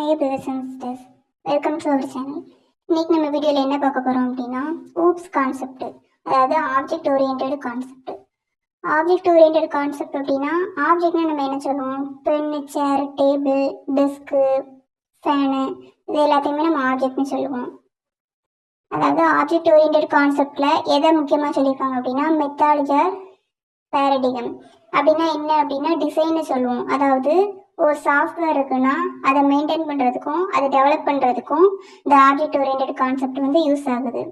Hi brothers and sisters, welcome to our channel. இன்னைக்கு நம்ம வீடியோவில் என்ன பார்க்க போகிறோம் அப்படின்னா ஊப்ஸ் கான்செப்ட், அதாவது object oriented concept. Object oriented concept அப்படின்னா ஆப்ஜெக்ட்னா நம்ம என்ன சொல்லுவோம்? Pen, chair, table, desk, fan, இது எல்லாத்தையுமே நம்ம ஆப்ஜெக்ட்னு சொல்லுவோம். அதாவது ஆப்ஜெக்ட் ஓரியன்ட் கான்செப்டில் எதை முக்கியமாக சொல்லியிருக்காங்க அப்படின்னா மெத்தாலஜி ஆர் பேரடிகம். அப்படின்னா என்ன அப்படின்னா டிசைன்னு சொல்லுவோம். அதாவது ஒரு சாஃப்ட்வேர் இருக்குன்னா அதை மெயின்டைன் பண்ணுறதுக்கும் அதை டெவலப் பண்ணுறதுக்கும் இந்த ஆப்ஜெக்ட் ஓரியன்ட் கான்செப்ட் வந்து யூஸ் ஆகுது.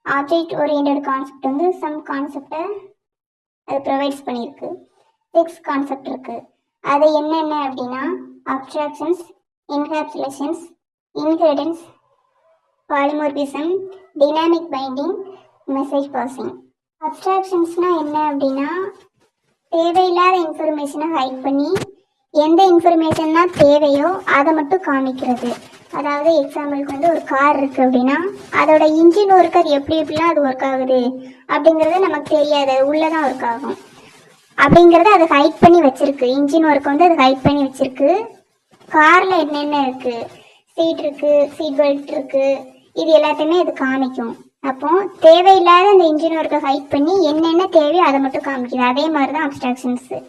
ஆப்ஜெக்ட் ஓரியன்ட் கான்செப்ட் வந்து சம் கான்செப்டை அது ப்ரொவைட்ஸ் பண்ணியிருக்கு. 6 கான்செப்ட் இருக்குது. அது என்னென்ன அப்படின்னா abstractions, encapsulations, inheritance, polymorphism, dynamic binding, message passing. அப்ஸ்ட்ராக்ஷன்ஸ்னால் என்ன அப்படின்னா தேவையில்லாத இன்ஃபர்மேஷனை ஹைட் பண்ணி எந்த இன்ஃபர்மேஷன்னா தேவையோ அதை மட்டும் காமிக்கிறது. அதாவது எக்ஸாம்பிளுக்கு வந்து ஒரு கார் இருக்குது அப்படின்னா அதோட இன்ஜின் ஒர்க் அது எப்படிலாம் அது ஒர்க் ஆகுது அப்படிங்கிறது நமக்கு தெரியாது, அது உள்ளே தான் ஒர்க் ஆகும். அப்படிங்கிறத அது ஹைட் பண்ணி வச்சுருக்கு. இன்ஜின் ஒர்க் வந்து அது ஹைட் பண்ணி வச்சுருக்கு. காரில் என்னென்ன இருக்குது, சீட் இருக்குது, சீட் பெல்ட் இருக்குது, இது எல்லாத்தையுமே அது காமிக்கும். அப்போ தேவையில்லாத அந்த இன்ஜின் ஒர்க்கை ஹைட் பண்ணி என்னென்ன தேவையோ அதை மட்டும் காமிக்குது. அதே மாதிரி தான் அப்ஸ்ட்ராக்ஷன்ஸு.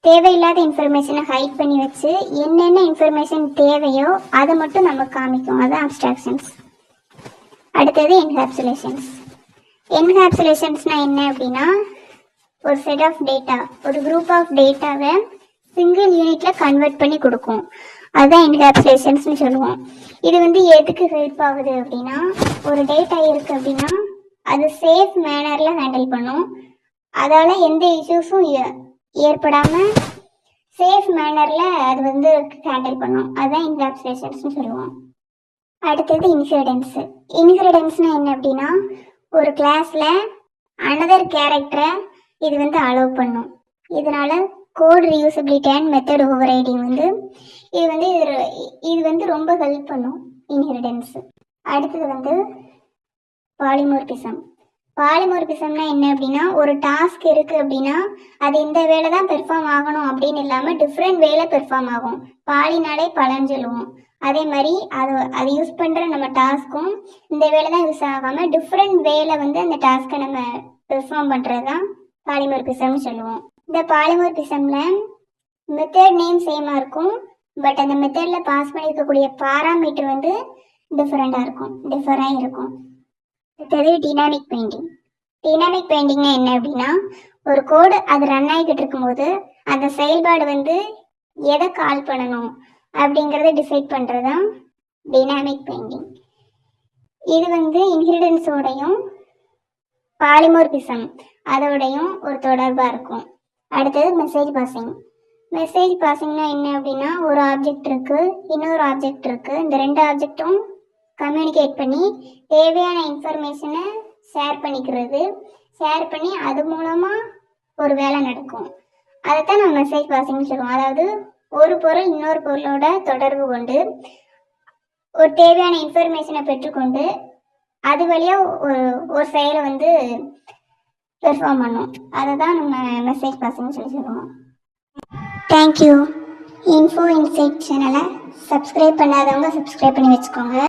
தேவையில்லாத இன்ஃபர்மேஷனை ஹைட் பண்ணி வச்சு என்னென்ன இன்ஃபர்மேஷன் தேவையோ அதை மட்டும் நமக்கு காமிக்கும். அதுதான் அப்ஸ்ட்ராக்ஷன்ஸ். அடுத்தது என்கேப்சுலேஷன்ஸ். என்கேப்சுலேஷன்ஸ்னால் என்ன அப்படின்னா ஒரு செட் ஆஃப் டேட்டா, ஒரு குரூப் ஆஃப் டேட்டாவை சிங்கிள் யூனிட்டில் கன்வெர்ட் பண்ணி கொடுக்கும். அதுதான் என்கேப்சுலேஷன்ஸ்னு சொல்லுவோம். இது வந்து எதுக்கு ஹெல்ப் ஆகுது அப்படின்னா ஒரு டேட்டா இருக்குது அப்படின்னா அது சேஃப் மேனரில் ஹேண்டில் பண்ணும். அதால் எந்த இஷ்யூஸும் ஏற்படாமல் சேஃப் மேனரில் அது வந்து ஹேண்டில் பண்ணும். அதுதான் என்கேப்சுலேஷன்ஸ்னு சொல்லுவோம். அடுத்தது இன்ஹெரிடன்ஸு. இன்ஹெரிடன்ஸ்னால் என்ன அப்படின்னா ஒரு கிளாஸில் அனதர் கேரக்டரை இது வந்து அலோவ் பண்ணும். இதனால் code reusability and method overriding வந்து இது வந்து ரொம்ப ஹெல்ப் பண்ணும் இன்ஹெரிடன்ஸு. அடுத்தது வந்து பாலிமார்பிசம். பாலிமார்பிசம்னா என்ன அப்படின்னா ஒரு டாஸ்க் இருக்குது அப்படின்னா அது இந்த வேலை தான் பெர்ஃபார்ம் ஆகணும் அப்படின்னு இல்லாமல் டிஃப்ரெண்ட் வேலை பெர்ஃபார்ம் ஆகும். பாலினாலே பலன்னு சொல்லுவோம். அதே மாதிரி அது யூஸ் பண்ணுற நம்ம டாஸ்க்கும் இந்த வேலை தான் யூஸ் ஆகாமல் டிஃப்ரெண்ட் வேலை வந்து அந்த டாஸ்க்கை நம்ம பெர்ஃபார்ம் பண்ணுறது தான் பாலிமார்பிசம்னு சொல்லுவோம். இந்த பாலிமார்பிசமில் மெத்தட் நேம் சேமாக இருக்கும், பட் அந்த மெத்தடில் பாஸ் பண்ணியிருக்கக்கூடிய பாராமீட்டர் வந்து டிஃபராக இருக்கும். அடுத்தது டைனாமிக் பெயிண்டிங். டைனாமிக் பெயிண்டிங்னா என்ன அப்படின்னா ஒரு கோடு அது ரன் ஆகிக்கிட்டு இருக்கும்போது அந்த செயல்பாடு வந்து எதை கால் பண்ணணும் அப்படிங்கிறத டிசைட் பண்ணுறது தான் டைனாமிக் பெயிண்டிங். இது வந்து இன்ஹெரிடன்ஸோடையும் பாலிமார்பிசம் அதோடையும் ஒரு தொடர்பாக இருக்கும். அடுத்தது மெசேஜ் பாசிங். மெசேஜ் பாசிங்னா என்ன அப்படின்னா ஒரு ஆப்ஜெக்ட் இருக்குது, இன்னொரு ஆப்ஜெக்ட் இருக்குது. இந்த 2 ஆப்ஜெக்டும் கம்யூனிகேட் பண்ணி தேவையான இன்ஃபர்மேஷனை ஷேர் பண்ணிக்கிறது. ஷேர் பண்ணி அது மூலமாக ஒரு வேலை நடக்கும். அதைத்தான் நம்ம மெசேஜ் பாசிங்னு சொல்லுவோம். அதாவது ஒரு பொருள் இன்னொரு பொருளோட தொடர்பு கொண்டு ஒரு தேவையான இன்ஃபர்மேஷனை பெற்றுக்கொண்டு அது வழியாக ஒரு செயலை வந்து பெர்ஃபார்ம் பண்ணும். அதை தான் நம்ம மெசேஜ் பாசிங்னு சொல்லுவோம். தேங்க்யூ. இன்ஃபோ இன்சைட் சேனலை சப்ஸ்கிரைப் பண்ணாதவங்க சப்ஸ்கிரைப் பண்ணி வச்சுக்கோங்க.